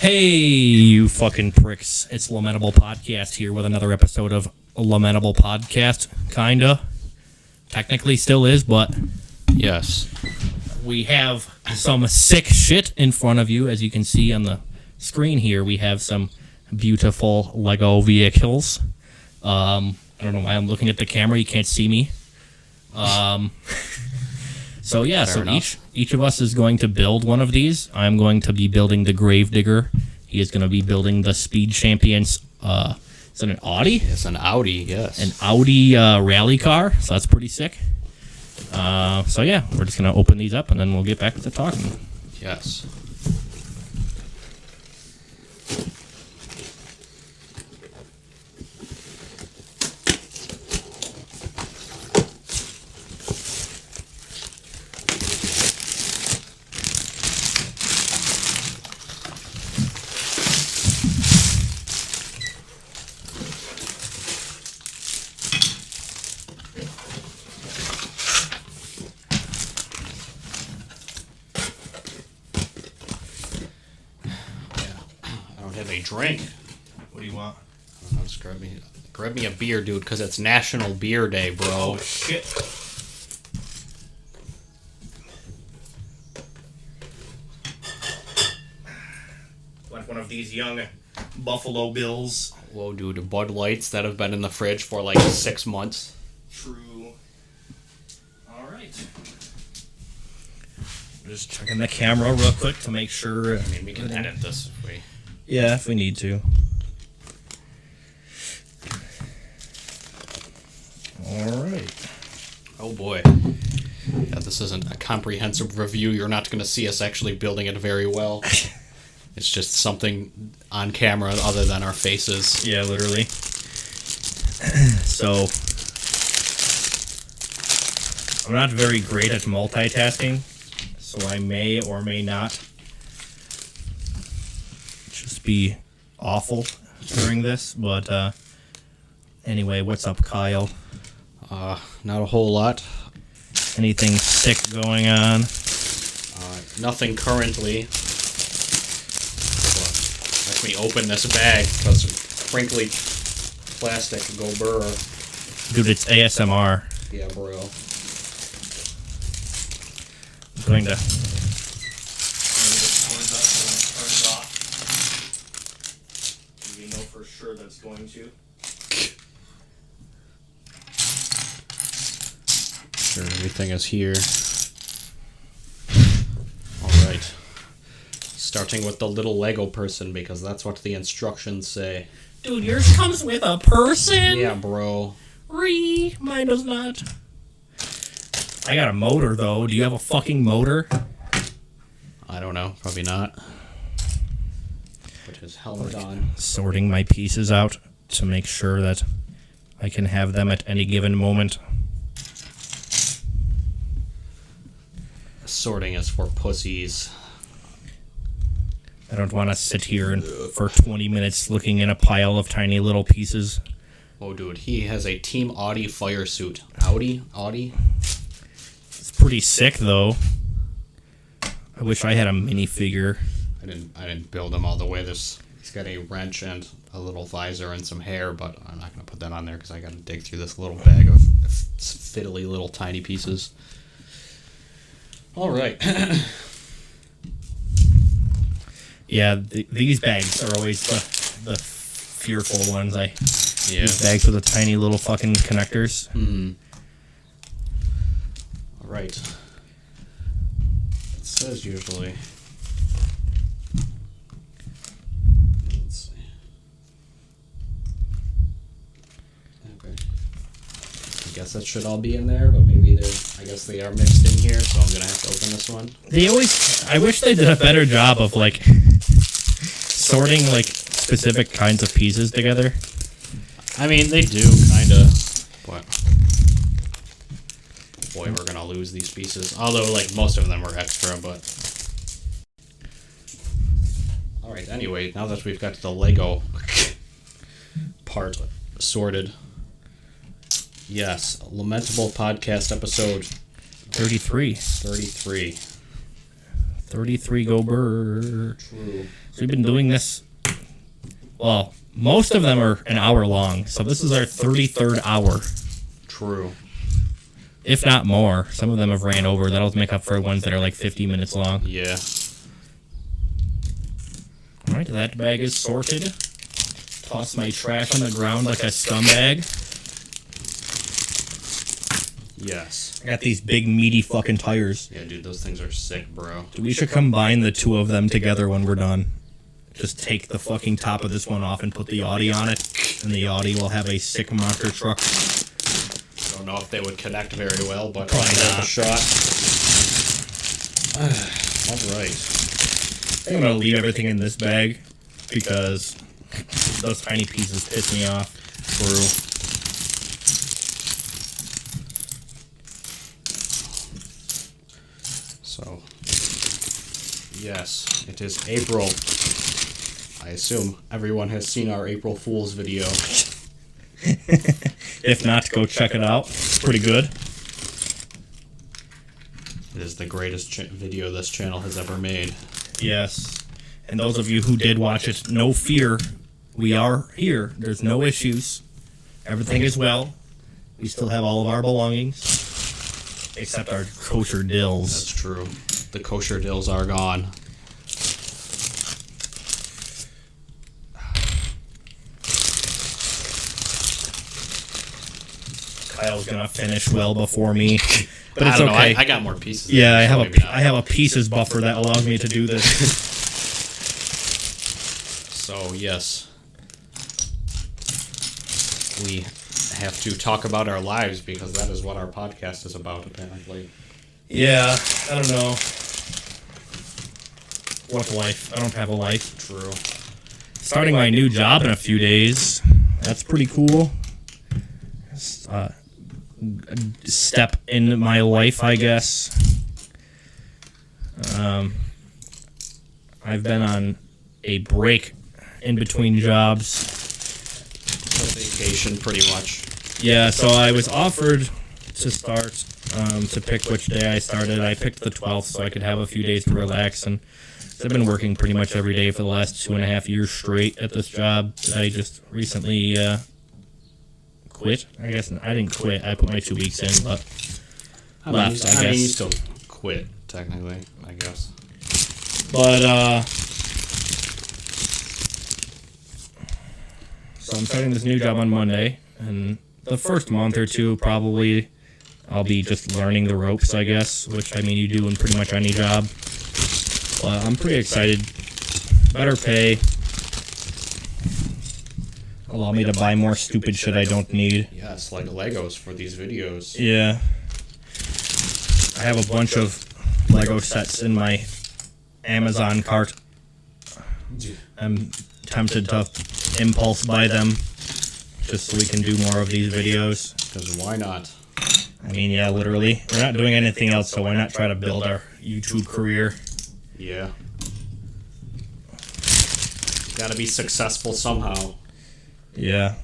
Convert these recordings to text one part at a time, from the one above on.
Hey, you fucking pricks. It's Lamentable Podcast here with another episode of Lamentable Podcast. Kinda. Technically still is, but... Yes. We have some sick shit in front of you. As you can see on the screen here, we have some beautiful Lego vehicles. I don't know why I'm looking at the camera. You can't see me. So yeah, Fair enough. Each of us is going to build one of these. I'm going to be building the Gravedigger. He is going to be building the Speed Champions. Is it an Audi? It's an Audi, yes. An Audi rally car. So that's pretty sick. So yeah, we're just going to open these up and then we'll get back to talking. Yes. Drink. What do you want? I don't know, just grab me a beer, dude, because it's National Beer Day, bro. Oh, shit. Like one of these young Buffalo Bills. Whoa, dude, Bud Lights that have been in the fridge for like 6 months. True. Alright. Just checking the camera real quick to make sure. I mean, we can edit this if we... Yeah, if we need to. Alright. Oh boy. Yeah, this isn't a comprehensive review. You're not going to see us actually building it very well. It's just something on camera other than our faces. Yeah, literally. So, I'm not very great at multitasking, so I may or may not be awful during this, but anyway, what's up, Kyle? Not a whole lot. Anything sick going on? Nothing currently. Let me open this bag because crinkly plastic go burr. Dude, it's ASMR. Yeah, bro. I'm going to sure that's going to. Sure, everything is here. Alright. Starting with the little Lego person because that's what the instructions say. Dude, yours comes with a person? Yeah, bro. Mine does not. I got a motor, though. Do you have a fucking motor? I don't know. Probably not. Put his helmet on. Sorting my pieces out to make sure that I can have them at any given moment. Sorting is for pussies. I don't want to sit here for 20 minutes looking in a pile of tiny little pieces. Oh, dude, he has a Team Audi fire suit. Audi? It's pretty sick, though. I wish I had a minifigure. I didn't build him all the way. He's got a wrench and a little visor and some hair, but I'm not going to put that on there because I got to dig through this little bag of fiddly little tiny pieces. All right. Yeah, these bags are always the fearful ones. These bags with the tiny little fucking connectors. All right. It says usually... I guess that should all be in there, but maybe I guess they are mixed in here, so I'm gonna have to open this one. I wish they did a better job of like sorting like specific kinds of pieces together. I mean, they do kinda, but boy, we're gonna lose these pieces. Although, like, most of them were extra, but all right. Anyway, now that we've got the Lego part sorted. Yes, Lamentable Podcast episode 33. 33. 33 go bird. True. So we've been doing this. Well, most of them are an hour long. So this is our 33rd hour. True. If not more. Some of them have ran over. That'll make up for ones that are like 50 minutes long. Yeah. Alright, that bag is sorted. Toss my trash on the ground like a scumbag. Yes. I got these big meaty fucking tires. Yeah, dude, those things are sick, bro. We should combine the two of them together when we're done. Just take the fucking top of this one off and put the Audi on it, and the Audi will have a sick monster truck. I don't know if they would connect very well, but Probably worth not. a shot. All right. I think I'm gonna leave everything in this bag because those tiny pieces piss me off. True. So, yes, it is April. I assume everyone has seen our April Fool's video. If not, go check it out. It's pretty good. It is the greatest video this channel has ever made. Yes. And those of you who did watch it, no fear. We are here. There's no issues. Everything is well. We still have all of our belongings. Except our kosher dills. That's true. The kosher dills are gone. Kyle's gonna finish well before me. But I it's don't know. okay. I got more pieces. Yeah, I so have maybe not. I have a pieces buffer that allows me to do this. So, yes. We have to talk about our lives because that is what our podcast is about, apparently. Yeah, I don't know. What life? I don't have a life. True. Starting my new job in a few days. That's pretty cool. A step in my life, I guess. I've been on a break in between jobs. Vacation, pretty much. Yeah, so I was offered to start, to pick which day I started. I picked the 12th so I could have a few days to relax. And I've been working pretty much every day for the last 2.5 years straight at this job. I just recently quit. I guess I didn't quit. I put my 2 weeks in, but left, I guess. you still quit, technically, I guess. But, so I'm starting this new job on Monday, and the first month or two, probably, I'll be just learning the ropes, I guess, which, I mean, you do in pretty much any job. But I'm pretty excited. Better pay. Allow me to buy more stupid shit I don't need. Yes, like Legos for these videos. Yeah. I have a bunch of Lego sets in my Amazon cart. I'm tempted to impulse buy them just so we can do more of these videos. Because why not? I mean, yeah, literally. We're not doing anything else, so why not try to build our YouTube career? Yeah. Gotta be successful somehow. Yeah.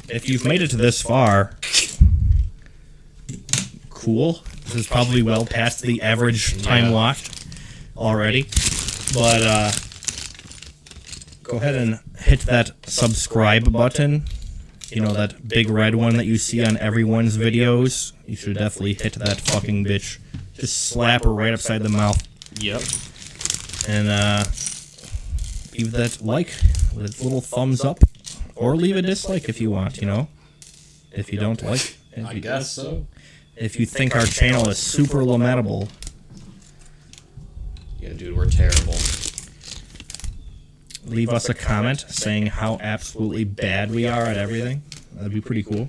If you've made it to this far, cool. This is probably well past the average time watched already. But go ahead and hit that subscribe button. You know, that big red one that you see on everyone's videos. You should definitely hit that fucking bitch. Just slap her right upside the mouth. Yep. And leave that like with a little thumbs up. Or leave a dislike if you want, you know. If you don't like. I guess so. If you think our channel is super lamentable. Yeah, dude, we're terrible. Leave us a comment saying how absolutely bad we are at everything. That'd be pretty cool.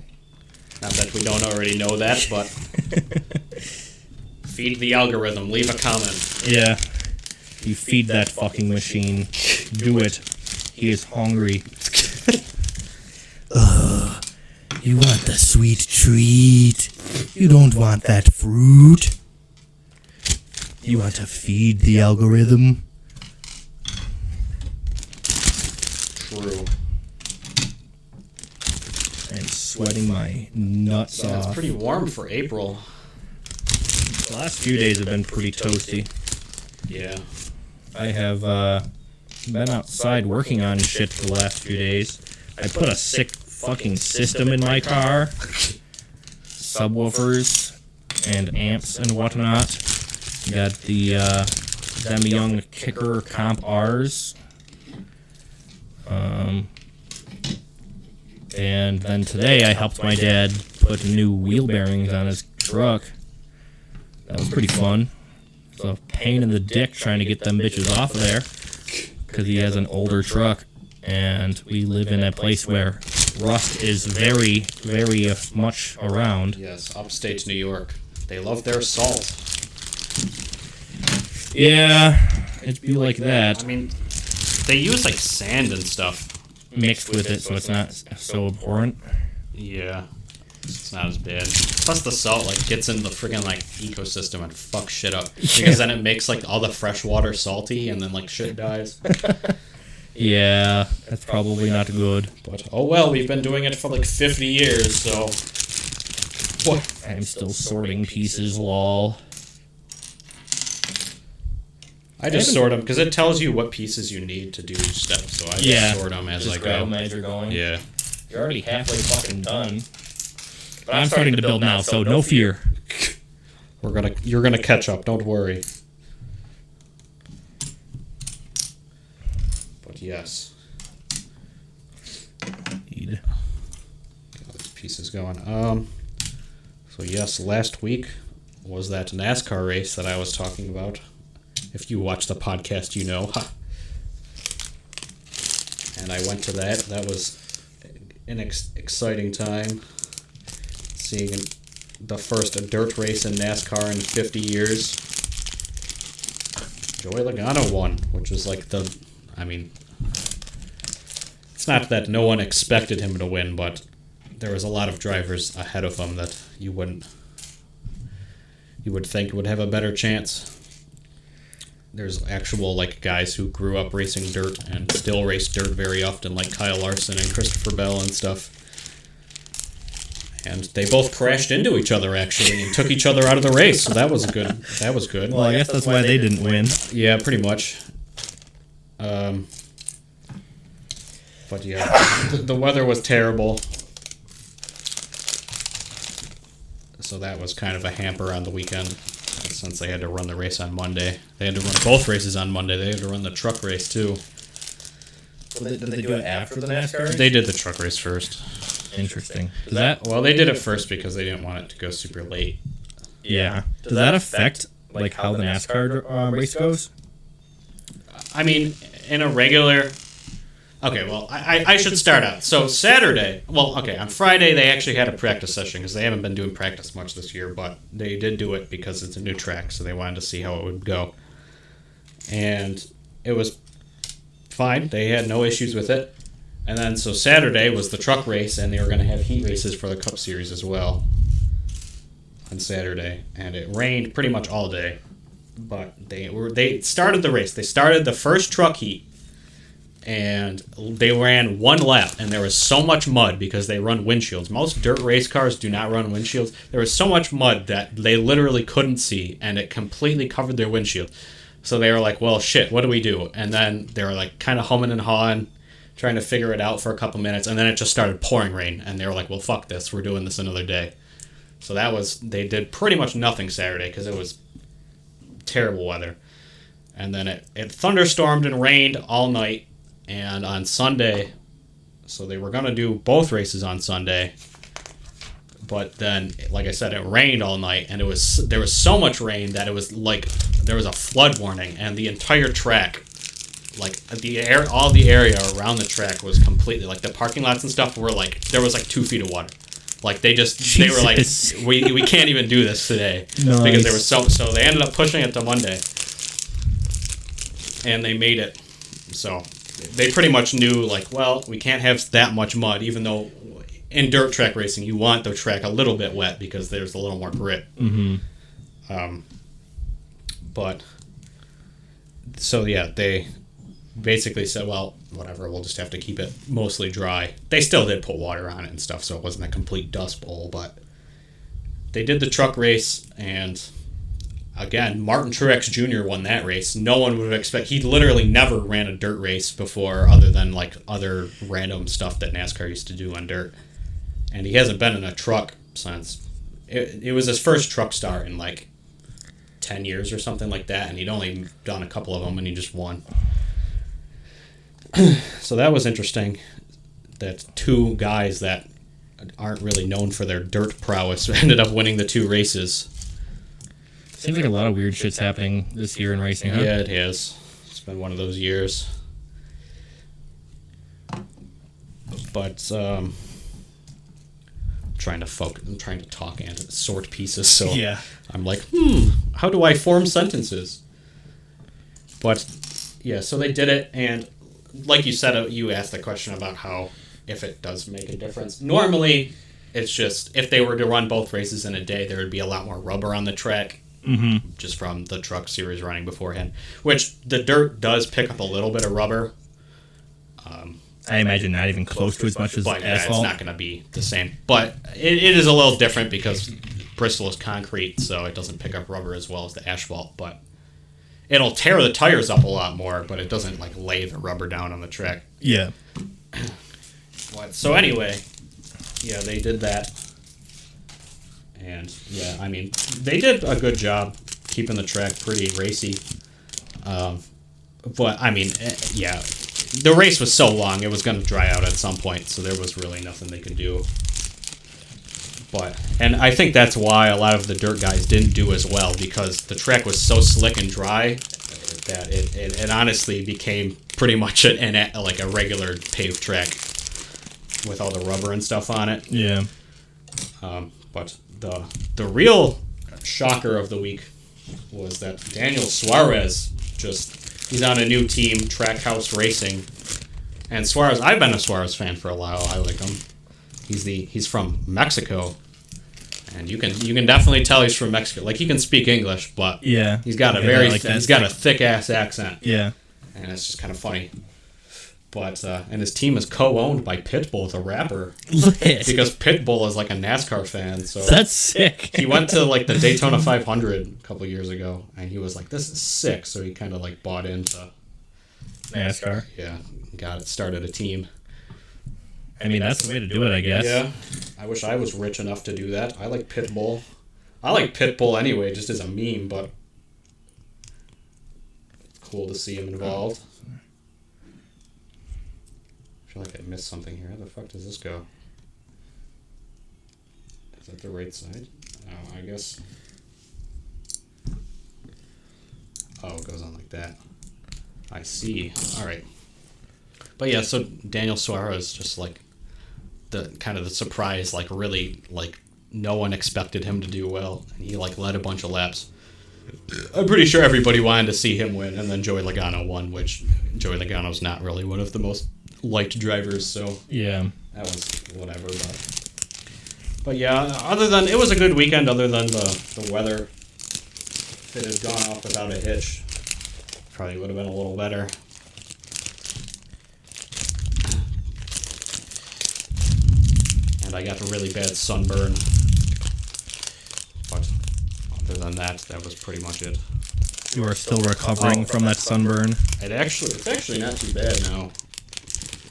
Not that we don't already know that, but feed the algorithm. Leave a comment. Yeah. You feed that fucking machine. Do it. He is hungry. You want the sweet treat. You don't want that fruit. You want to feed the algorithm. True. I'm sweating my nuts Yeah, off. it's pretty warm for April. The last few days have been pretty toasty. Yeah. I have been outside working on shit for the last few days. I put a sick fucking system in my car. Subwoofers and amps and whatnot. Got the Demi-Young Kicker Comp Rs. And then today I helped my dad put new wheel bearings on his truck. That was pretty fun. It's a pain in the dick trying to get them bitches off of there because he has an older truck, and we live in a place where rust is very, very much around. Yes, upstate New York. They love their salt. Yeah, it'd be like that. I mean, they use like sand and stuff. Mixed with it, so it's not so abhorrent. Yeah, it's not as bad. Plus, the salt like gets into the friggin' like ecosystem and fucks shit up because then it makes like all the fresh water salty, and then like shit dies. Yeah, that's probably not good. But oh well, we've been doing it for like 50 years, so. What? I'm still sorting pieces, lol. I just sort them because it tells you what pieces you need to do each step. So I just sort them as I go. As you're going. Yeah. You're already halfway fucking done. But I'm starting to build now, so no fear. You're gonna catch up. Don't worry. But yes. Indeed. Got these pieces going. So yes, last week was that NASCAR race that I was talking about. If you watch the podcast, you know. And I went to that. That was an exciting time. Seeing the first dirt race in NASCAR in 50 years. Joey Logano won, which was like it's not that no one expected him to win, but there was a lot of drivers ahead of him that you would think would have a better chance. There's actual like guys who grew up racing dirt and still race dirt very often, like Kyle Larson and Christopher Bell and stuff. And they both crashed into each other actually and took each other out of the race, so that was good. That was good. Well, I guess that's why they didn't win. Yeah, pretty much. But yeah, the weather was terrible, so that was kind of a hamper on the weekend. Since they had to run the race on Monday. They had to run both races on Monday. They had to run the truck race, too. Did they do it after the NASCAR race? They did the truck race first. Interesting. Well, they did it first because they didn't want it to go super late. Yeah. Does that affect like how the NASCAR race goes? I mean, in a regular... Okay, well, I should start out. So Saturday, on Friday they actually had a practice session because they haven't been doing practice much this year, but they did do it because it's a new track, so they wanted to see how it would go. And it was fine. They had no issues with it. And then so Saturday was the truck race, and they were going to have heat races for the Cup Series as well on Saturday. And it rained pretty much all day, but they started the race. They started the first truck heat. And they ran one lap, and there was so much mud because they run windshields. Most dirt race cars do not run windshields. There was so much mud that they literally couldn't see, and it completely covered their windshield. So they were like, well, shit, what do we do? And then they were like kind of humming and hawing, trying to figure it out for a couple minutes, and then it just started pouring rain, and they were like, well, fuck this, we're doing this another day. So they did pretty much nothing Saturday because it was terrible weather. And then it thunderstormed and rained all night. And on Sunday, so they were going to do both races on Sunday, but then, like I said, it rained all night, and there was so much rain that it was like there was a flood warning, and the entire track, like all the area around the track was completely, like the parking lots and stuff were like, there was like 2 feet of water. Like they were like, we can't even do this today. Nice. Because there was so they ended up pushing it to Monday, and they made it. So they pretty much knew, like, well, we can't have that much mud, even though in dirt track racing you want the track a little bit wet because there's a little more grip. Mm-hmm. But so yeah, they basically said, well, whatever, we'll just have to keep it mostly dry. They still did put water on it and stuff, so it wasn't a complete dust bowl, but they did the truck race, and again, Martin Truex Jr. won that race. No one would expect. He literally never ran a dirt race before, other than like other random stuff that NASCAR used to do on dirt. And he hasn't been in a truck since. It was his first truck start in like 10 years or something like that, and he'd only done a couple of them, and he just won. So that was interesting. That two guys that aren't really known for their dirt prowess ended up winning the two races. Seems like a lot of weird shit's happening this year in racing, huh? Yeah, it has. It's been one of those years. But I'm trying to talk and sort pieces, so Yeah. I'm like, how do I form sentences? But yeah, so they did it, and like you said, you asked the question about how if it does make a difference. Normally, it's just if they were to run both races in a day, there would be a lot more rubber on the track. Mm-hmm. Just from the truck series running beforehand, which the dirt does pick up a little bit of rubber. I imagine not even close to as much as But yeah, asphalt. it's not going to be the same. But it is a little different because Bristol is concrete, so it doesn't pick up rubber as well as the asphalt. But it'll tear the tires up a lot more, but it doesn't like lay the rubber down on the track. Yeah. So anyway, yeah, they did that. And yeah, I mean, they did a good job keeping the track pretty racy. But I mean, yeah, the race was so long, it was going to dry out at some point, so there was really nothing they could do. And I think that's why a lot of the dirt guys didn't do as well, because the track was so slick and dry that it honestly became pretty much like a regular paved track with all the rubber and stuff on it. Yeah. But the real shocker of the week was that Daniel Suarez he's on a new team, Trackhouse Racing. And Suarez, I've been a Suarez fan for a while. I like him. He's from Mexico, and you can definitely tell he's from Mexico. Like, he can speak English, but Yeah. he's got he's got a thick ass accent. Yeah. And it's just kind of funny. But and his team is co-owned by Pitbull, the rapper, Lit. because Pitbull is like a NASCAR fan. So That's sick. he went to like the Daytona 500 a couple years ago, and he was like, "This is sick." So he kind of like bought into NASCAR. Yeah, started a team. I mean, that's the way to do it, I guess. Yeah, I wish I was rich enough to do that. I like Pitbull. I like Pitbull anyway, just as a meme, but cool to see him involved. I feel like I missed something here. How the fuck does this go? Is that the right side? Oh, I guess. Oh, it goes on like that. I see. All right. But yeah, so Daniel Suarez, just like the kind of the surprise, like really, like no one expected him to do well, and he like led a bunch of laps. I'm pretty sure everybody wanted to see him win, and then Joey Logano won, which Joey Logano's not really one of the most liked drivers, so Yeah. that was whatever. But yeah, it was a good weekend. Other than the weather, if it had gone off without a hitch, probably would have been a little better. And I got a really bad sunburn. But other than that, that was pretty much it. You are still recovering from that sunburn. It's actually not too bad now.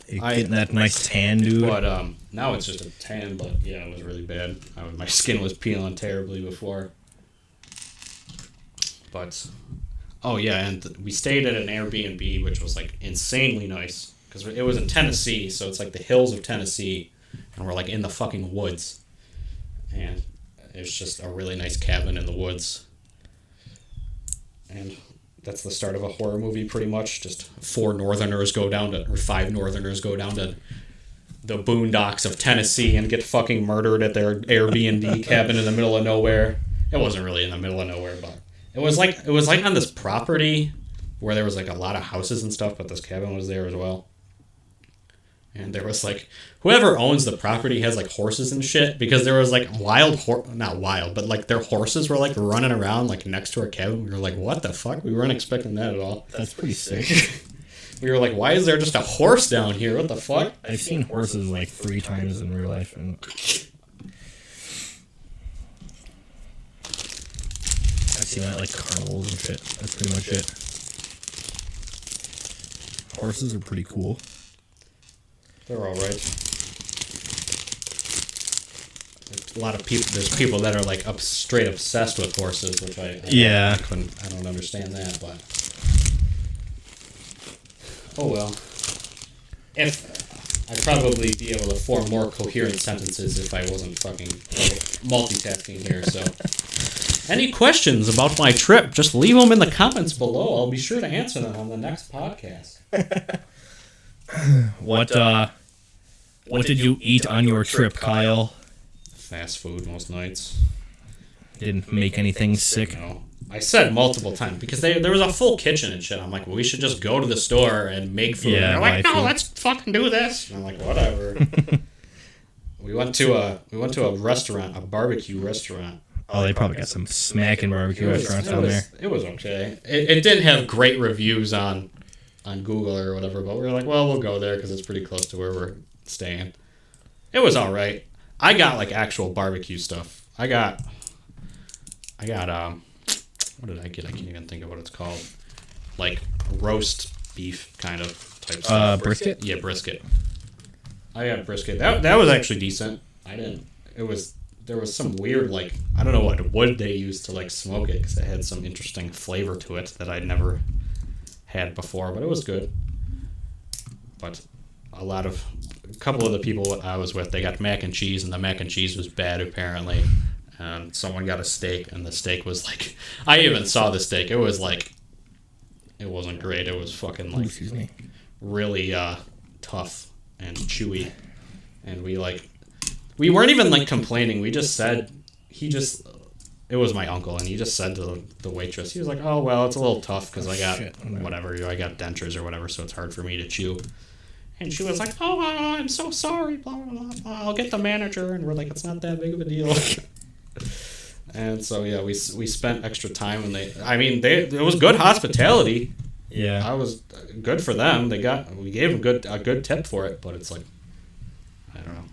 You're getting that nice tan, dude. But now it's just a tan. But yeah, it was really bad. My skin was peeling terribly before. But oh yeah, and we stayed at an Airbnb, which was like insanely nice because it was in Tennessee, so it's like the hills of Tennessee, and we're like in the fucking woods, and it's just a really nice cabin in the woods. And that's the start of a horror movie, pretty much. Just 5 Northerners go down to the boondocks of Tennessee and get fucking murdered at their Airbnb cabin in the middle of nowhere. It wasn't really in the middle of nowhere, but it was like on this property where there was like a lot of houses and stuff, but this cabin was there as well. And there was like, whoever owns the property has like horses and shit, because there was like not wild, but like their horses were like running around like next to our cabin. We were like, what the fuck? We weren't expecting that at all. That's pretty sick. We were like, why is there just a horse down here? What the fuck? I've seen horses like 3 times in real life. And I've see that like carnivals and shit. That's pretty much it. Horses are pretty cool. They're all right. A lot of people. There's people that are like straight obsessed with horses, which I don't understand that, but oh well. If I'd probably be able to form more coherent sentences if I wasn't fucking multitasking here. So, any questions about my trip? Just leave them in the comments below. I'll be sure to answer them on the next podcast. What did you eat on your trip, Kyle? Fast food most nights. Didn't make anything sick. No. I said multiple times because there was a full kitchen and shit. I'm like, well, we should just go to the store and make food. Yeah, and they're like, no, food. let's fucking do this. And I'm like, whatever. we went to a restaurant, a barbecue restaurant. Oh, they probably got some smacking barbecue restaurants down there. It was okay. It didn't have great reviews on Google or whatever, but we were like, well, we'll go there because it's pretty close to where we're staying. It was all right. I got like actual barbecue stuff. I got what did I get? I can't even think of what it's called. Like roast beef kind of type stuff. Brisket? Yeah, brisket. I got brisket. That was actually decent. There was some weird, like, I don't know what wood they used to like smoke it because it had some interesting flavor to it that I'd never had before, but it was good. But a couple of the people I was with, they got mac and cheese, and the mac and cheese was bad apparently. And someone got a steak, and the steak was like, I even saw the steak. It was like, it wasn't great. It was fucking like really tough and chewy. And we weren't even like complaining. We just said, it was my uncle, and he just said to the waitress, he was like, oh, well, it's a little tough because I got I got dentures or whatever, so it's hard for me to chew. And she was like, oh, I'm so sorry, blah, blah, blah. I'll get the manager. And we're like, it's not that big of a deal. And so, yeah, we spent extra time, and it was good hospitality. Yeah. I was good for them. We gave them a good tip for it, but it's like, I don't know.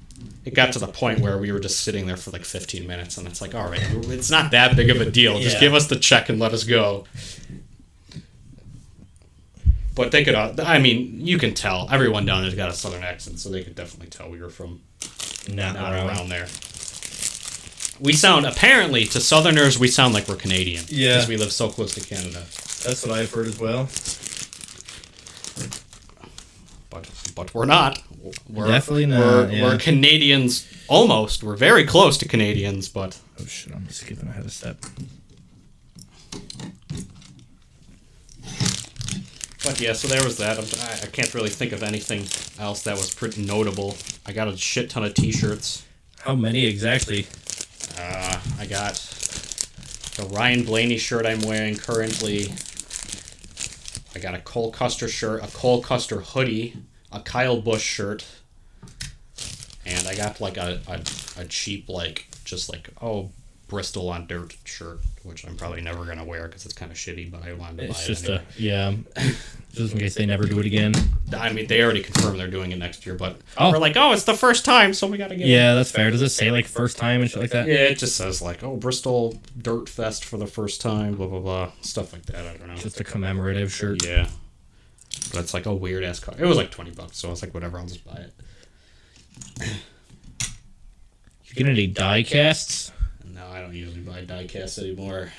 It got to the point where we were just sitting there for like 15 minutes, and it's like, all right, it's not that big of a deal. Just give us the check and let us go. But they could, you can tell. Everyone down there's got a southern accent, so they could definitely tell we were from not around there. We sound, apparently, to southerners, we sound like we're Canadian. Yeah. Because we live so close to Canada. That's what I've heard as well. But we're not. We're definitely not. We're Canadians, almost. We're very close to Canadians, but... Oh, shit, I'm skipping ahead a step. But yeah, so there was that. I can't really think of anything else that was pretty notable. I got a shit ton of t-shirts. How many exactly? I got the Ryan Blaney shirt I'm wearing currently. I got a Cole Custer shirt, a Cole Custer hoodie, a Kyle Busch shirt, and I got like a cheap Bristol on dirt shirt, which I'm probably never gonna wear because it's kind of shitty, but I wanted to buy it anyway. Just in case they never do it again. I mean, they already confirmed they're doing it next year, but we're like, it's the first time, so we gotta get it. Yeah, that's fair. Does it say like first time and shit like that? Yeah, it just says like, Bristol Dirt Fest for the first time, blah blah blah, stuff like that. I don't know. Just a commemorative shirt. Yeah, but it's like a weird ass car. It was like $20, so I was like, whatever, I'll just buy it. You get any die casts? No, I don't usually buy die casts anymore.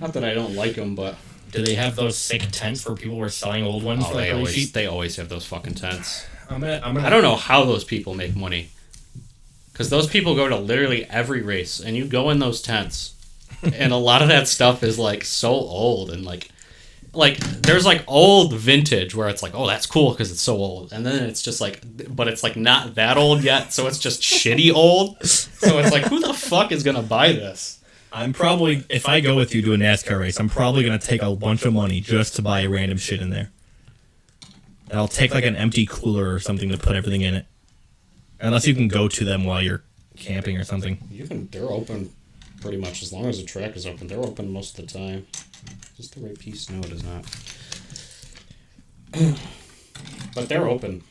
Not that I don't like them, but... Do they have those sick tents where people were selling old ones for like really cheap? They always have those fucking tents. I don't know how those people make money. Because those people go to literally every race, and you go in those tents, and a lot of that stuff is like so old, and like there's like old vintage where it's like, that's cool because it's so old, and then it's just like, but it's like not that old yet, so it's just shitty old. So it's like, who the fuck is gonna buy this? I'm probably, if I go with you to a NASCAR race, I'm probably gonna take a bunch of money just to buy random shit in there. And I'll take like an empty cooler or something to put everything in it, unless you can go to them while you're camping or something. They're open pretty much as long as the track is open. They're open most of the time. Just the right piece? No, it is not. But they're open.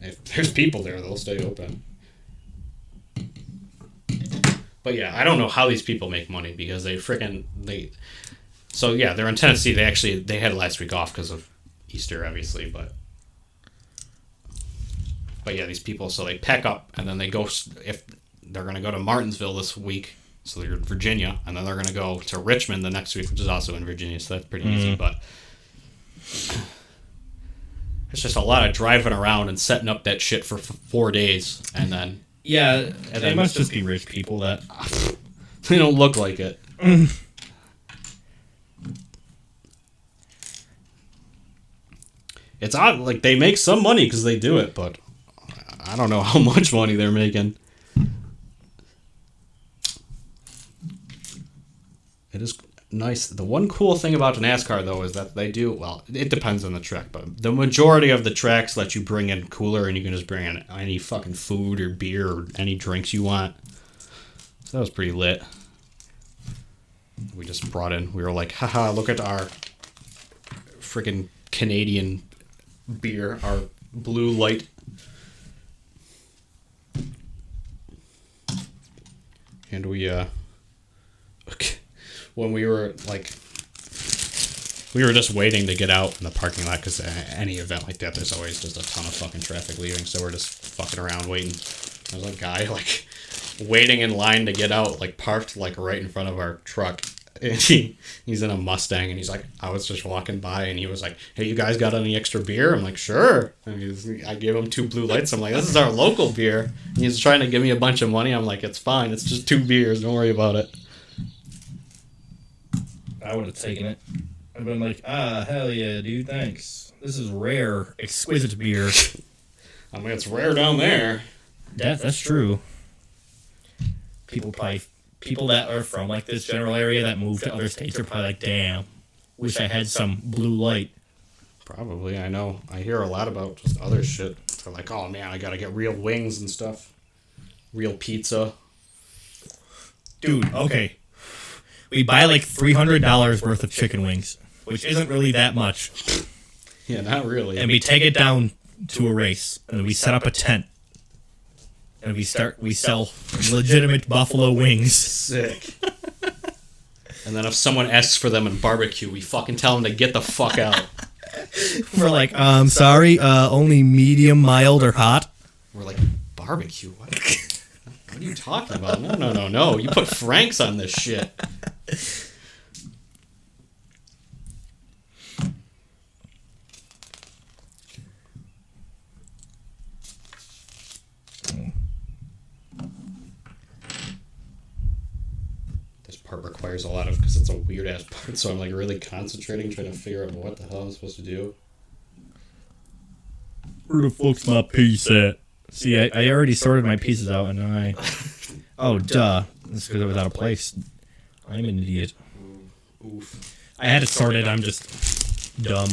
If there's people there, they'll stay open. But yeah, I don't know how these people make money because they. So yeah, they're in Tennessee. They had last week off because of Easter, obviously, but yeah, these people, so they pack up and then they go, if they're going to go to Martinsville this week, so they're in Virginia, and then they're going to go to Richmond the next week, which is also in Virginia, so that's pretty easy, but it's just a lot of driving around and setting up that shit for 4 days, and then... Yeah, they must just be rich people that... They don't look like it. It's odd, like, they make some money because they do it, but I don't know how much money they're making. It is nice. The one cool thing about NASCAR, though, is that they do, well, it depends on the track, but the majority of the tracks let you bring in cooler, and you can just bring in any fucking food or beer or any drinks you want. So that was pretty lit. We just brought in, we were like, haha, look at our freaking Canadian beer, our Blue Light. And we, when we were, like, we were just waiting to get out in the parking lot, because any event like that, there's always just a ton of fucking traffic leaving, so we're just fucking around waiting. There's a guy, like, waiting in line to get out, like, parked, like, right in front of our truck. And he's in a Mustang, and he's like, I was just walking by, and he was like, hey, you guys got any extra beer? I'm like, sure. And I gave him 2 Blue Lights. I'm like, this is our local beer. And he's trying to give me a bunch of money. I'm like, it's fine. It's just 2 beers. Don't worry about it. I would have taken it. I'd been like, hell yeah, dude, thanks. This is rare, exquisite beer. I mean, it's rare down there. That's true. People that are from, like, this general area that move to other states are probably like, damn, wish I had some Blue Light. Probably, I know. I hear a lot about just other shit. They're like, oh, man, I gotta get real wings and stuff. Real pizza. Dude, okay. We buy, like, $300 worth of chicken wings, which isn't really that much. Yeah, not really. And we take it down to a race, and we set up a tent. And we sell legitimate buffalo wings. Sick. And then if someone asks for them in barbecue, we fucking tell them to get the fuck out. We're like, sorry, only medium, mild, or hot. We're like, barbecue? What are you talking about? No. You put Franks on this shit. Part requires a lot of, because it's a weird ass part, so I'm like really concentrating, trying to figure out what the hell I'm supposed to do. Where the fuck's my piece at? See, I already sorted my pieces out, and oh, duh. That's because I was out of place. I'm an idiot. Oof. I had it sorted, I'm just dumb.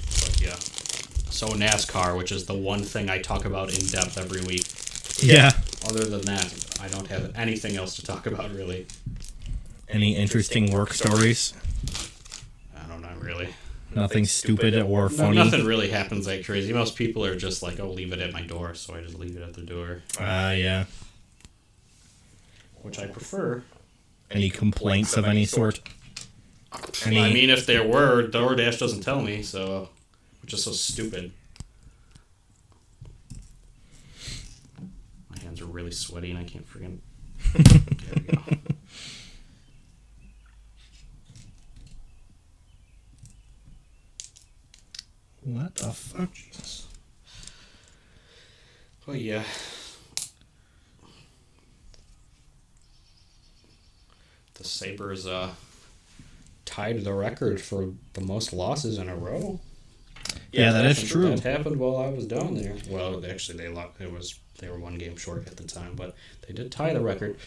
But yeah. So NASCAR, which is the one thing I talk about in depth every week. Yeah. Other than that, I don't have anything else to talk about, really. Any interesting work stories? I don't know, really. Nothing stupid or funny? Nothing really happens like crazy. Most people are just like, oh, leave it at my door, so I just leave it at the door. Yeah. Which I prefer. Any complaints of any sort? I mean, if there were, DoorDash doesn't tell me, so... Which is so stupid. My hands are really sweaty and I can't freaking... There we go. What the fuck? Jesus. Oh, yeah. The Sabres tied the record for the most losses in a row. Yeah, that is true. That happened while I was down there. Well, actually, they were one game short at the time, but they did tie the record.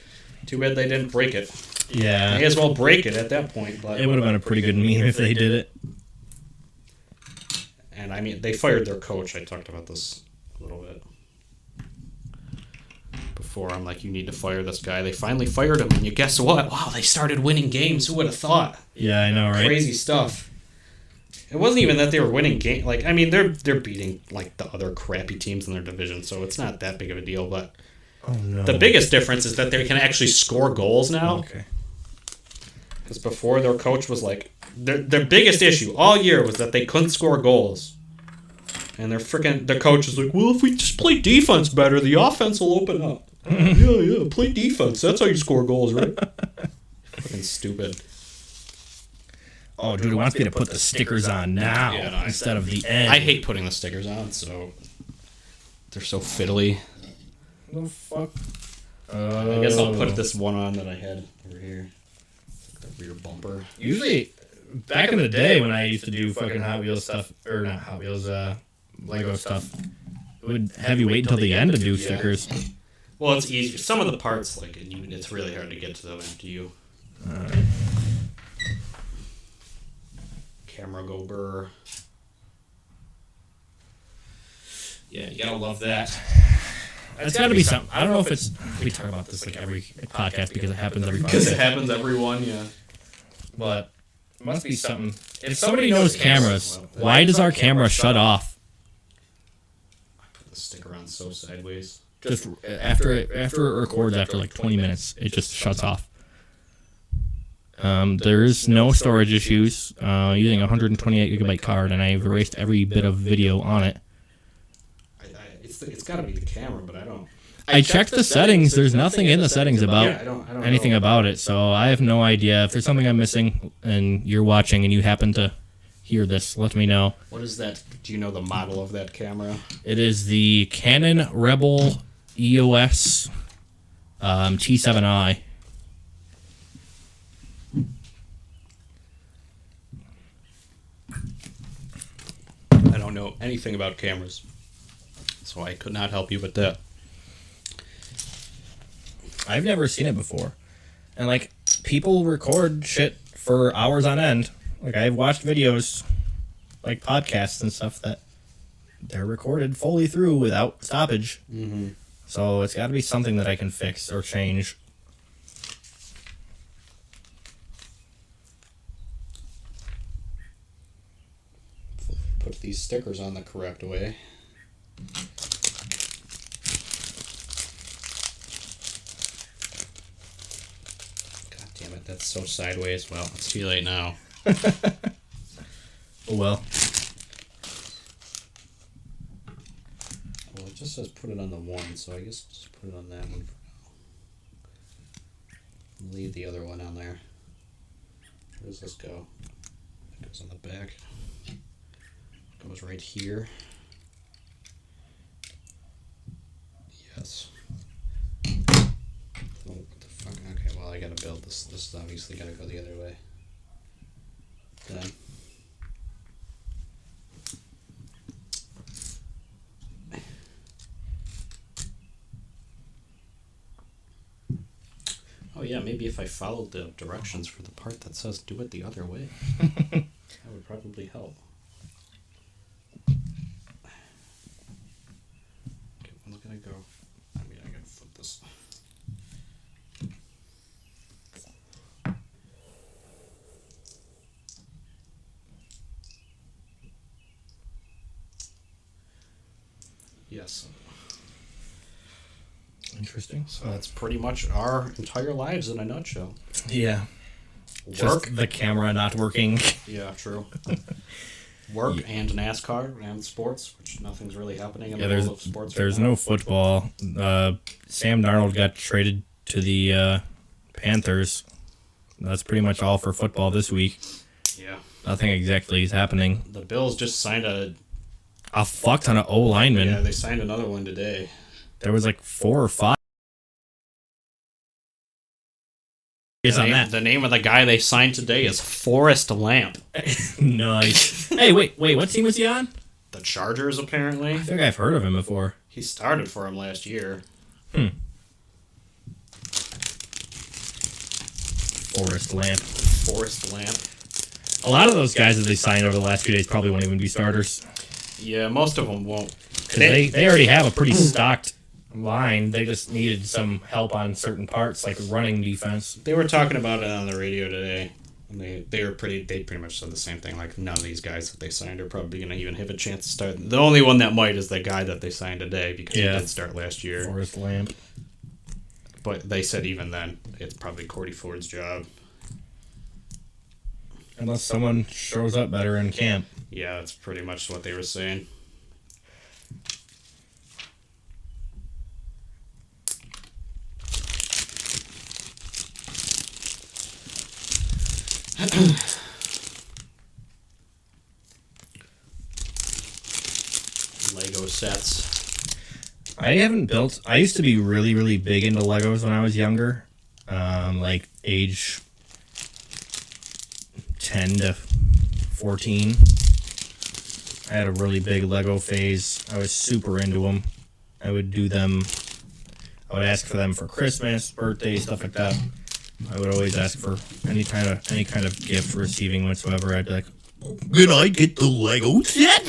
Too bad they didn't break it. Yeah. May as well break it at that point. But it would have been a pretty good meme if they did it. And I mean, they fired their coach. I talked about this a little bit before. I'm like, you need to fire this guy. They finally fired him, and you guess what? Wow, they started winning games. Who would have thought? Yeah, I know, right? Crazy stuff. It wasn't even that they were winning games. Like, I mean, they're beating like the other crappy teams in their division, so it's not that big of a deal. But Oh no. The biggest difference is that they can actually score goals now. Okay. Because before their coach was like, their biggest issue all year was that they couldn't score goals. And their coach is like, well, if we just play defense better, the offense will open up. Yeah, play defense. That's how you score goals, right? Fucking stupid. Oh, dude, it wants me to put the stickers on now instead of the end. I hate putting the stickers on, so they're so fiddly. The fuck? I guess I'll put this one on that I had over here. The rear bumper. Usually, back in the day when I used to do fucking Hot Wheels stuff, or not Hot Wheels, Lego stuff, it would have you wait until the end to do stickers. Well, it's easier. Some of the parts, like, it's really hard to get to them after you. Camera go burr. Yeah, you gotta love that. It's gotta be something. I don't know if it's. We talk about this like every podcast because it happens every podcast. Because it happens every one, yeah. But it must be something. If somebody knows cameras, why does our camera shut off? I put the sticker on so sideways. Just after it records after like 20 minutes, it just shuts off. There's no storage issues using a 128 gigabyte card, and I've erased every bit of video on it. It's got to be the camera, but I don't. I checked the settings. There's nothing in the settings about I don't anything know. about it, so I have no idea. If there's something I'm missing and you're watching and you happen to hear this, let me know. What is that? Do you know the model of that camera? It is the Canon Rebel EOS T7i. I don't know anything about cameras, so I could not help you with that. I've never seen it before. And, like, people record shit for hours on end. Like, I've watched videos, like podcasts and stuff, that they're recorded fully through without stoppage. Mm-hmm. So it's got to be something that I can fix or change. Put these stickers on the correct way. God damn it, that's so sideways. Well, it's too late now. Oh well. Well, it just says put it on the one, so I guess just put it on that one for now. Leave the other one on there. Where does this go? It goes on the back. Goes right here. Yes. Oh, what the fuck? Okay, well, I gotta build this. This is obviously gotta go the other way. Then. Oh yeah, maybe if I followed the directions for the part that says do it the other way, that would probably help. Okay, one's gonna go. I mean, I gotta flip this. Yes. Interesting. So that's pretty much our entire lives in a nutshell. Yeah. Work. Just the camera not working. Yeah, true. Work and NASCAR and sports, which nothing's really happening in the world of sports. There's no football. Sam Darnold got traded to the Panthers. That's pretty much all for football this week. Yeah. Nothing exactly is happening. The Bills just signed a fuck ton of O linemen. Yeah, they signed another one today. There was like 4 or 5. The name of the guy they signed today is Forrest Lamp. Nice. Hey, wait, what team was he on? The Chargers, apparently. I think I've heard of him before. He started for him last year. Forrest Lamp. Forrest Lamp. A lot of those guys that they signed over the last few days probably won't even be starters. Yeah, most of them won't. Because they already have a pretty stocked line. They just needed some help on certain parts, like running defense. They were talking about it on the radio today. And they pretty much said the same thing. Like, none of these guys that they signed are probably going to even have a chance to start. The only one that might is the guy that they signed today because he did start last year. Forrest Lamp. But they said even then, it's probably Cordy Ford's job. Unless someone shows up better in camp. Yeah, that's pretty much what they were saying. Lego sets. I haven't built. I used to be really, really big into Legos when I was younger. Like age 10 to 14. I had a really big Lego phase. I was super into them. I would do them. I would ask for them for Christmas, birthday, stuff like that. I would always ask for any kind of gift receiving whatsoever. I'd be like, "Can I get the Lego set?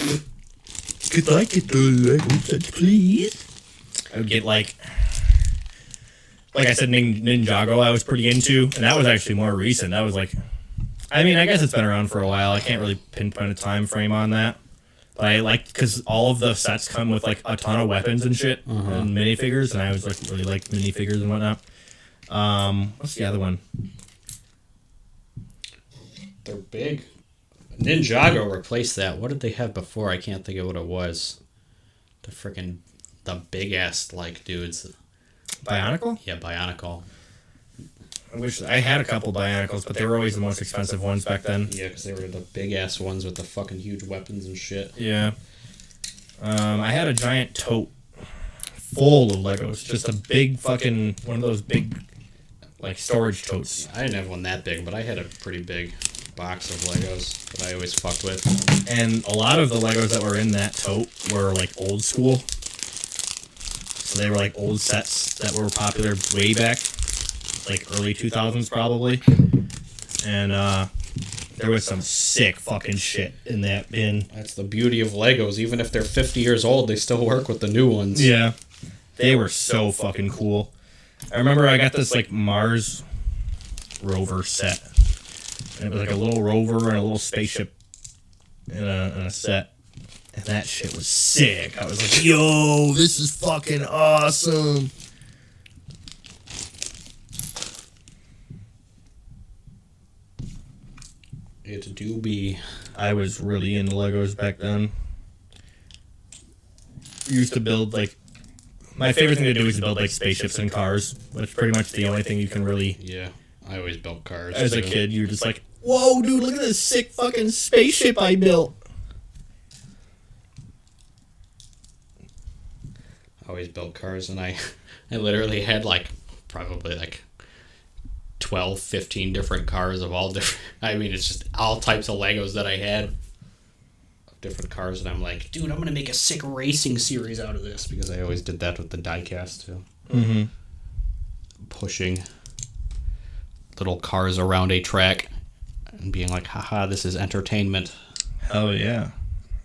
Could I get the Lego set, please?" I would get like I said, Ninjago I was pretty into, and that was actually more recent. That was like, I mean, I guess it's been around for a while. I can't really pinpoint a time frame on that. But I like, because all of the sets come with like a ton of weapons and shit, and minifigures, and I was like really like minifigures and whatnot. What's the other one? They're big. Ninjago replaced that. What did they have before? I can't think of what it was. The big ass like dudes. Bionicle? Yeah, Bionicle. I wish I had a couple Bionicles, but they were always the most expensive ones back then. Yeah, because they were the big ass ones with the fucking huge weapons and shit. Yeah. I had a giant tote full of Legos. Just a big fucking, one of those big, like, storage totes. I didn't have one that big, but I had a pretty big box of Legos that I always fucked with. And a lot of the Legos that were in that tote were, like, old school. So they were, like, old sets that were popular way back. Like, early 2000s, probably. And, there was some sick fucking shit in that bin. That's the beauty of Legos. Even if they're 50 years old, they still work with the new ones. Yeah. They were so fucking cool. I remember I got this, like, Mars rover set. And it was like a little rover and a little spaceship in a set. And that shit was sick. I was like, yo, this is fucking awesome. It do be. I was really into Legos back then. Used to build, like, my favorite thing to do is to build, like, spaceships and cars. That's pretty much the only thing you can really... Yeah, I always built cars. As a kid, you were just like, whoa, dude, look at this sick fucking spaceship I built. I always built cars, and I literally had, like, probably, like, 12, 15 different cars of all different... I mean, it's just all types of Legos that I had. Different cars, and I'm like, dude, I'm gonna make a sick racing series out of this, because I always did that with the diecast too. Mm-hmm. Pushing little cars around a track and being like, haha, this is entertainment. Oh yeah,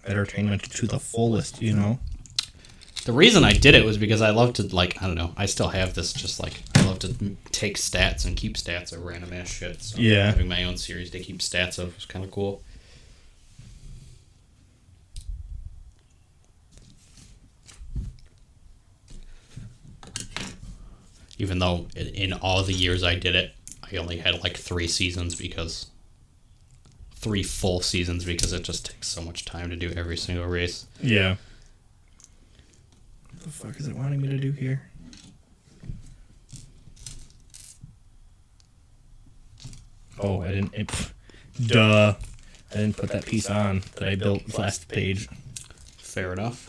entertainment to the fullest, you know. The reason I did it was because I love to, like, I don't know, I still have this, just like, I love to take stats and keep stats of random ass shit. So yeah, having my own series to keep stats of was kind of cool. Even though in all the years I did it, I only had like 3 seasons because... 3 full seasons because it just takes so much time to do every single race. Yeah. What the fuck is it wanting me to do here? Oh, I didn't... duh. I didn't put that piece on that I built last page. Fair enough.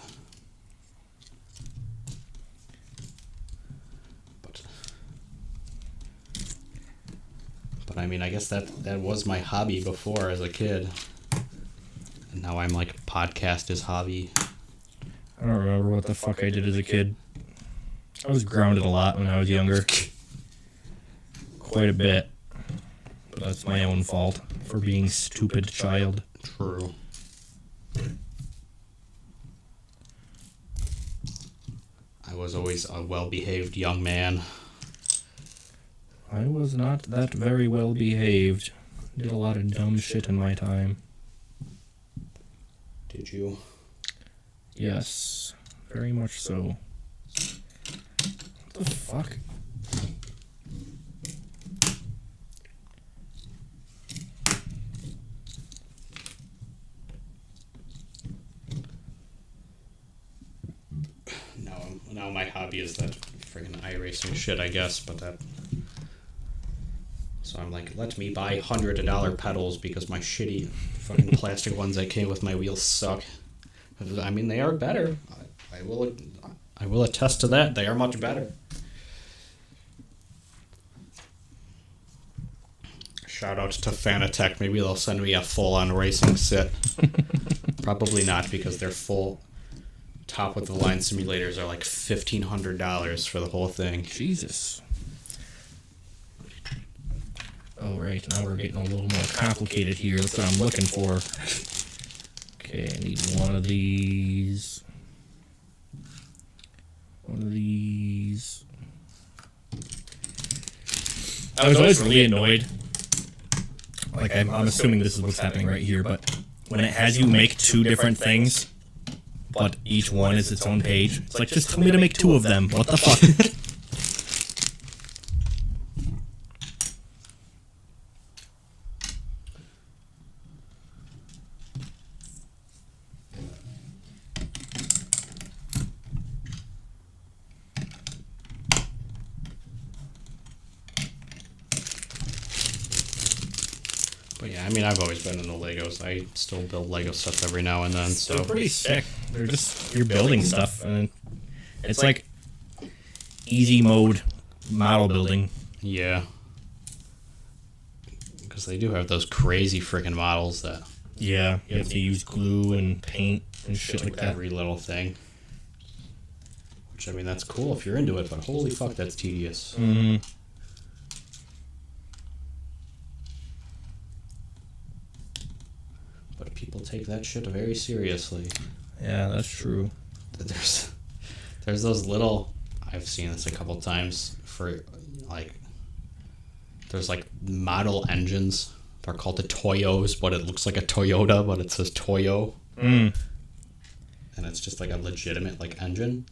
But I mean, I guess that was my hobby before as a kid. And now I'm like, podcast is hobby. I don't remember what the fuck I did as a kid. I was grounded a lot when I was younger. Quite a bit. But that's my own fault for being stupid child. True. I was always a well-behaved young man. I was not that very well behaved. Did a lot of dumb shit in my time. Did you? Yes, very much so. What the fuck? now my hobby is that friggin' iRacing shit, I guess, but that... So I'm like, let me buy $100 pedals because my shitty fucking plastic ones that came with my wheels suck. I mean, they are better. I will attest to that. They are much better. Shout out to Fanatec. Maybe they'll send me a full-on racing set. Probably not, because their full top-of-the-line simulators are like $1,500 for the whole thing. Jesus. All right, now we're getting a little more complicated here. That's what I'm looking for. Okay, I need one of these. One of these. I was always really annoyed. Like, I'm assuming this is what's happening right here, but when it has you make two different things, but each one is its own page, it's like, just tell me to make two of them. What the fuck? But yeah, I mean, I've always been into Legos. I still build Lego sets every now and then, so... They're pretty sick. They're just, you're building stuff, and it's like easy mode model building. Yeah. Because they do have those crazy freaking models that... Yeah, you have to use glue and paint and shit like that. Every little thing. Which, I mean, that's cool if you're into it, but holy fuck, that's tedious. Mm-hmm. But people take that shit very seriously. Yeah, that's true. There's those little... I've seen this a couple times for, like... There's, like, model engines. They're called the Toyos, but it looks like a Toyota, but it says Toyo. Mm. And it's just, like, a legitimate, like, engine.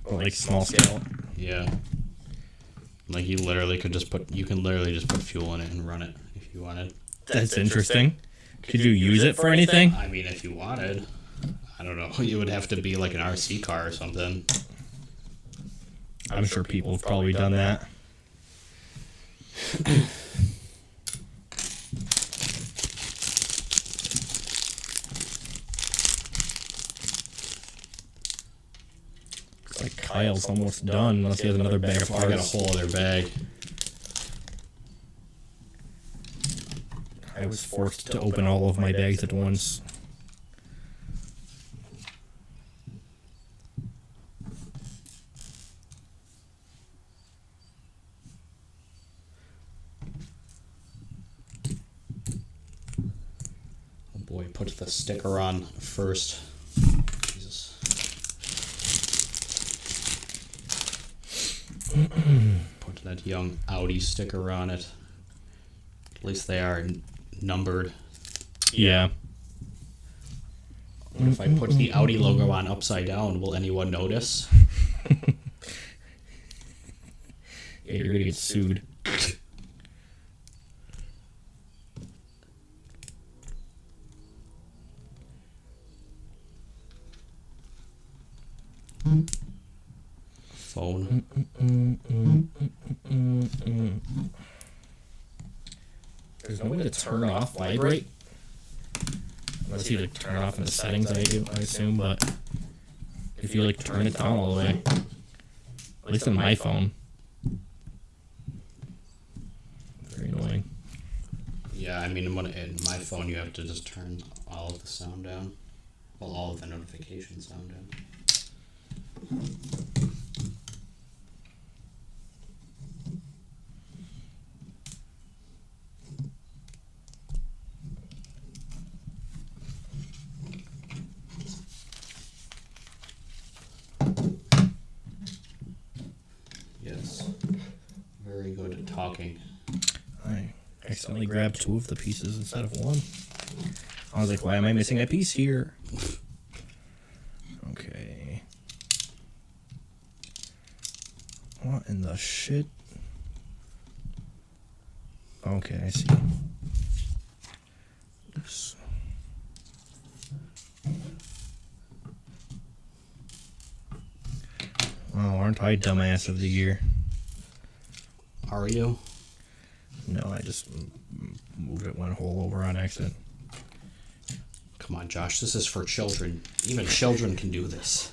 Or like small scale. Yeah. Like, you literally could just put... You can literally just put fuel in it and run it if you wanted. That's interesting. Could you use it for anything? I mean, if you wanted. I don't know. You would have to be, like, an RC car or something. I'm sure people have probably done that. Looks like Kyle's almost done, unless he has another bag of I got a parts. whole other bag. I was forced to open all of my bags at once. Oh boy, put the sticker on first. Jesus. Put that young Audi sticker on it. At least they are numbered. Yeah. If I put the Audi logo on upside down, will anyone notice? Yeah, you're gonna get sued. Phone. There's no way to turn off vibrate. Unless you like turn it off in the settings, I assume, but if you like turn it down all the way, at least on my phone. Very annoying. Yeah, I mean, in my phone, you have to just turn all of the sound down. Well, all of the notification sound down. Yes. Very good at talking. I accidentally grabbed two of the pieces instead of one. I was like, why am I missing a piece here? Okay. What in the shit? Okay, I see. Oops. Aren't I dumbass of the year? Are you? No, I just moved it one hole over on accident. Come on, Josh. This is for children. Even children can do this.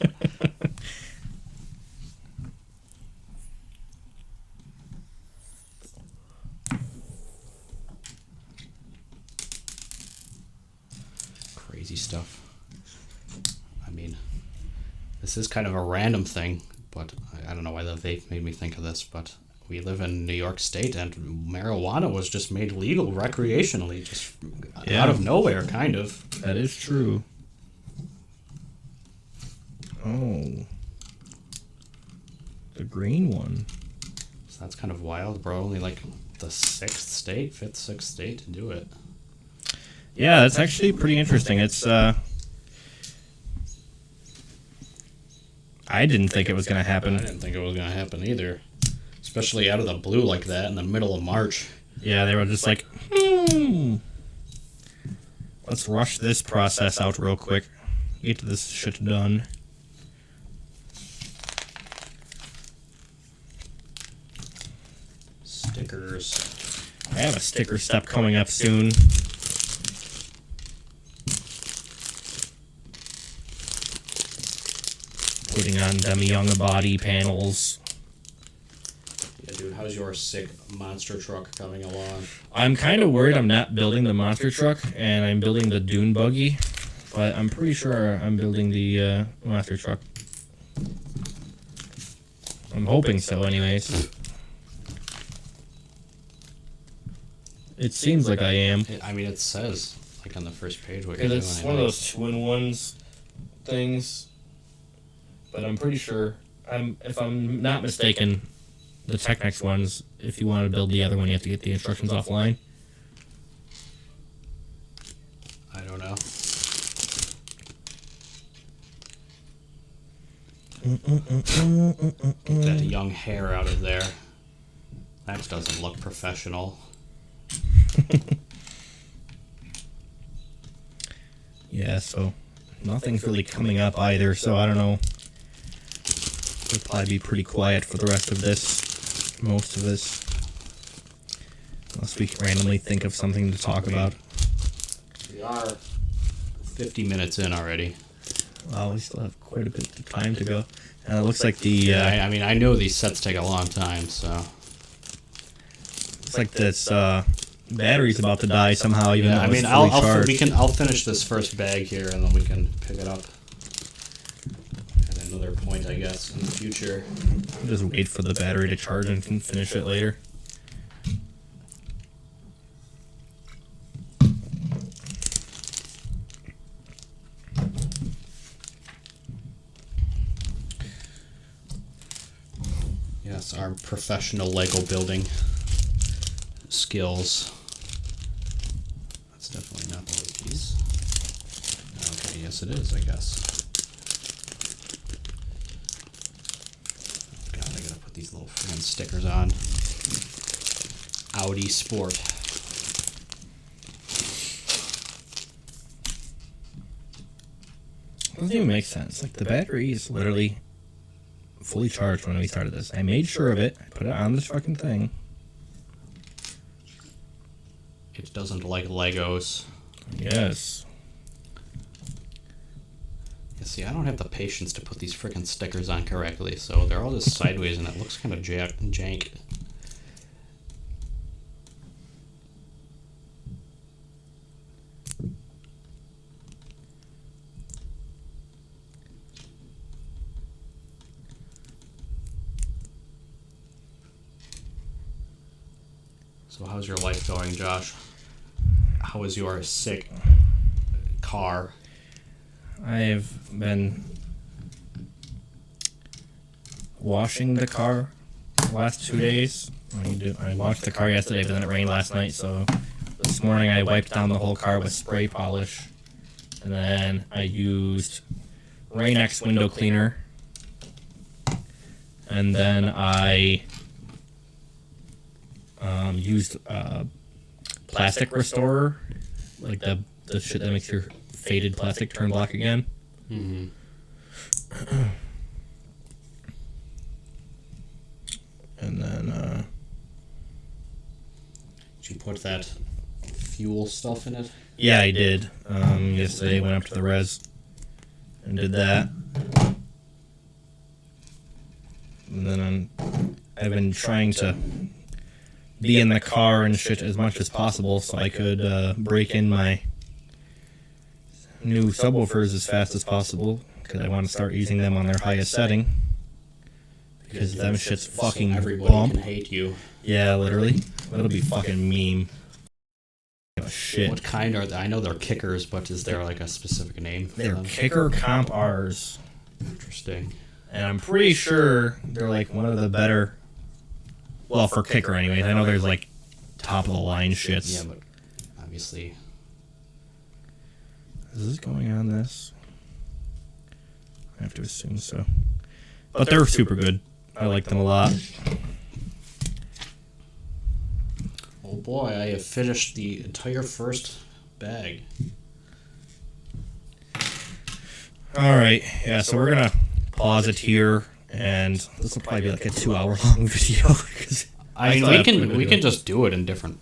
Crazy stuff. I mean, this is kind of a random thing, but I don't know why the vape made me think of this, but we live in New York State, and marijuana was just made legal recreationally, just out of nowhere, kind of. That is true. Oh. The green one. So that's kind of wild, bro. Only like the fifth, sixth state to do it. Yeah, that's actually pretty interesting. It's, I didn't think it was going to happen. I didn't think it was going to happen either. Especially out of the blue like that in the middle of March. Yeah, they were just like, let's rush this process out real quick. Get this shit done. Stickers. I have a sticker step coming up soon. Putting on them young body panels. Yeah, dude, how's your sick monster truck coming along? I'm kind of worried I'm not building the monster truck, and I'm building the dune buggy, but I'm pretty sure I'm building the monster truck. I'm hoping so, anyways. It seems like I am. I mean, it says, like, on the first page what you're doing. It's one of those two-in-ones things, but I'm pretty sure, if I'm not mistaken, the Technics ones, if you want to build the other one, you have to get the instructions offline. I don't know. Get that young hair out of there. That doesn't look professional. Yeah, so nothing's really coming up either, so I don't know. It'll probably be pretty quiet for the rest of this, most of this. Unless we can randomly think of something to talk about. We are 50 minutes in already. Well, we still have quite a bit of time to go. And it looks like the... Yeah, I mean, I know these sets take a long time, so... Looks like this battery's about to die somehow, even though I mean, it's fully charged. I'll finish this first bag here, and then we can pick it up at another point, I guess, in the future. Just wait for the battery to charge and can finish it later. Yes, our professional Lego building skills. That's definitely not one of these. Okay, yes it is, I guess. God, I gotta put these little friggin' stickers on. Audi Sport. Doesn't even make sense. Like, the battery is literally fully charged when we started this. I made sure of it. I put it on this fucking thing. It doesn't like Legos. Yes. Yeah, see, I don't have the patience to put these frickin' stickers on correctly, so they're all just sideways and it looks kind of jank. So how's your life going, Josh? How is your sick car? I've been washing the car the last 2 days. I washed the car yesterday, but then it rained last night, so this morning I wiped down the whole car with spray polish. And then I used Rain-X window cleaner. And then I used plastic restorer, like the shit that makes your faded plastic turn black again. Mm-hmm. Did you put that fuel stuff in it? Yeah, I did. Yesterday I went up to the res and did that. And then I've been trying to be in the car and shit as much as possible so I could break in my new subwoofers as fast as possible because I want to start using them on their highest setting because them shit's fucking Everybody bump. can hate you. Yeah, literally. That'll be fucking meme. Oh, shit. What kind are they? I know they're kickers, but is there like a specific name for They're them? kicker comp R's. Interesting. And I'm pretty sure they're like one of the better. Well, for kicker, anyways. I know there's like top of the line shits. Yeah, but obviously. Is this going on this? I have to assume so. But they're super good. I like them a lot. Oh boy, I have finished the entire first bag. Alright, yeah, so we're gonna pause it here, and this will probably be like a 2-hour long video. 'Cause I mean, thought we I'd put can a we video. can just do it in different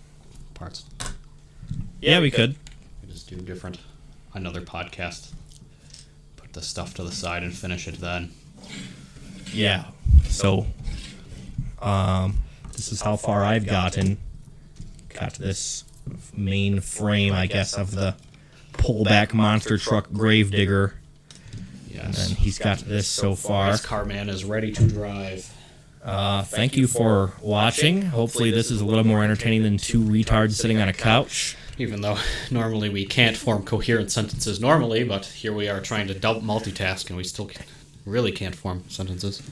parts. Yeah, we could. We just do another podcast. Put the stuff to the side and finish it then. Yeah. So, this is how far I've gotten. Got this main frame, I guess, of the pullback monster truck Gravedigger. Yes. And he's got this so far. This car man is ready to drive. Thank you for watching. Hopefully this is a little more entertaining than two retards sitting on a couch. Even though normally we can't form coherent sentences normally, but here we are trying to multitask and we still really can't form sentences,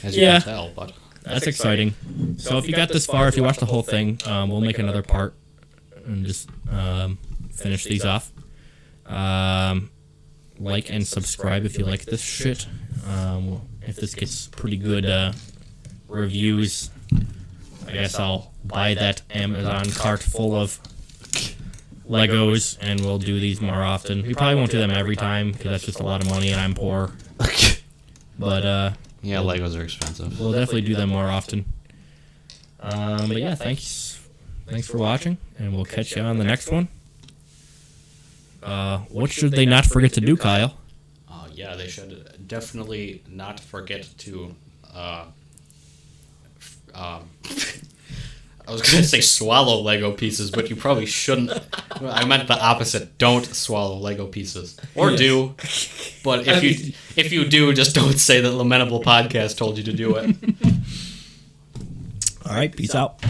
as you Yeah. can tell. But That's exciting. So if you got this far, if you watched the whole thing, we'll make another part and just finish these off. Like and subscribe if you like this shit. If this gets pretty good reviews, I guess I'll buy that Amazon cart full of Legos and we'll do these more often. We probably won't do them every time because that's just a lot of money and I'm poor. But yeah, Legos are expensive. we'll definitely do them more often. But yeah, thanks for watching, and we'll catch you on the next one. What should they not forget to do, Kyle? Yeah, they should definitely not forget to. I was going to say swallow Lego pieces, but you probably shouldn't. I meant the opposite. Don't swallow Lego pieces, or Yes. do. But if you do, just don't say that Lamentable Podcast told you to do it. All right, peace out.